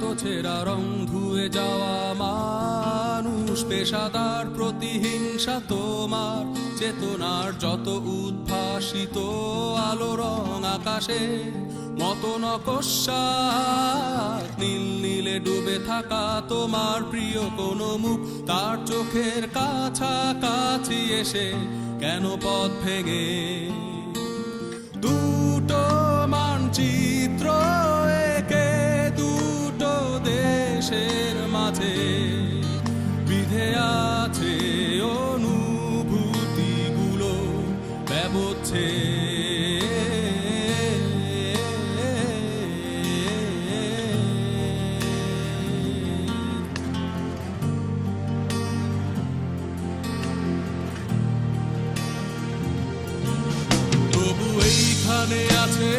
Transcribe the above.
তো ছেঁড়া রং ধুয়ে যাওয়া মানুষ, পেশাদার প্রতিহিংসা তোমার চেতনার যত উদ্ভাসিত আলো রং আকাশে মতো নকশাত নীল নীলে ডুবে থাকা তোমার প্রিয় কোনো মুখ তার চোখের কাছাকাছি এসে কেন পথ ভেঙে দুটো মানচিত্র একে দুটো দেশের মাঝে বিধে আছে অনুভূতিগুলো ব্যবচ্ছে তবু এইখানে আছে